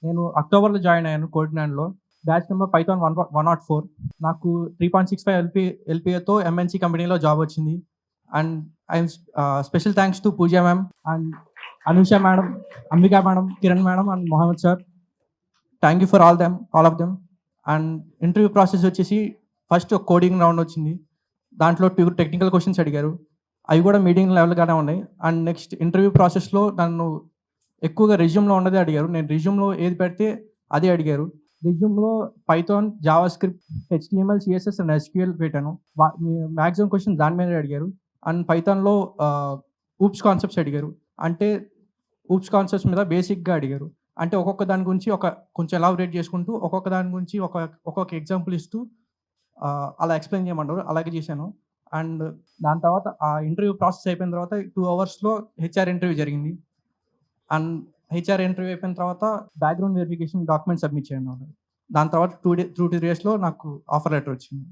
నేను అక్టోబర్‌లో జాయిన్ అయ్యాను కోడినాన్‌లో. Batch number Python 104. నాకు 3.65 ఎల్‌పీఏతో ఎంఎన్‌సి కంపెనీలో జాబ్ వచ్చింది. And special thanks to Pooja ma'am and Anusha madam, Ambika madam, Kiran madam and Mohammed sir. Thank you for all of them. And interview process వచ్చేసి first ఒక కోడింగ్ రౌండ్ వచ్చింది. దాంట్లో 2 టెక్నికల్ క్వెషన్స్ అడిగారు. అవి కూడా మీడియం లెవెల్‌గానే ఉన్నాయి. అండ్ నెక్స్ట్ ఇంటర్వ్యూ ప్రాసెస్‌లో నన్ను ఎక్కువగా రెజ్యూమ్‌లో ఉన్నదే అడిగారు. నేను రెజ్యూమ్‌లో ఏది పెడితే అదే అడిగారు. రెజ్యూమ్‌లో Python, JavaScript, HTML, CSS and SQL పెట్టాను. మాక్సిమం క్వెషన్స్ దాని మీదే అడిగారు. అండ్ పైథాన్‌లో ఊప్స్ కాన్సెప్ట్స్ అడిగారు. అంటే ఊప్స్ కాన్సెప్ట్స్ మీద బేసిక్‌గా అడిగారు. అంటే ఒక్కొక్క దాని గురించి కొంచెం ఎలాబొరేట్ చేసుకుంటూ ఒక్కొక్క దాని గురించి ఒక్కొక్క ఎగ్జాంపుల్ ఇస్తూ అలా ఎక్స్‌ప్లెయిన్ చేయమన్నారు. అలాగే చేశాను. అండ్ దాని తర్వాత ఆ ఇంటర్వ్యూ ప్రాసెస్ అయిపోయిన తర్వాత 2 అవర్స్‌లో హెచ్ఆర్ ఇంటర్వ్యూ జరిగింది. అండ్ హెచ్ఆర్ ఇంటర్వ్యూ అయిపోయిన తర్వాత బ్యాక్‌గ్రౌండ్ వెరిఫికేషన్ డాక్యుమెంట్ సబ్మిట్ చేయమన్నారు. దాని తర్వాత 2 డేస్‌లో నాకు ఆఫర్ లెటర్ వచ్చింది.